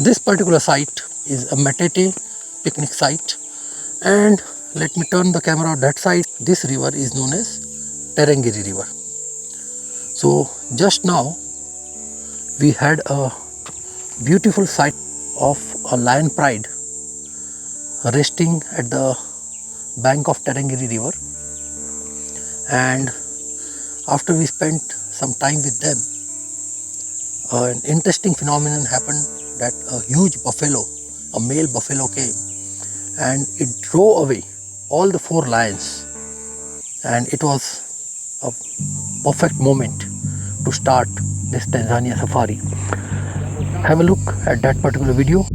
This particular site is a matete picnic site, and let me turn the camera on that side. This river is known as Tarangire river. So just now we had a beautiful sight of a lion pride resting at the bank of Tarangire river, and after we spent some time with them, an interesting phenomenon happened that a huge buffalo, a male buffalo came, and it drove away all the 4 lions, and it was a perfect moment to start this Tanzania safari. Have a look at that particular video.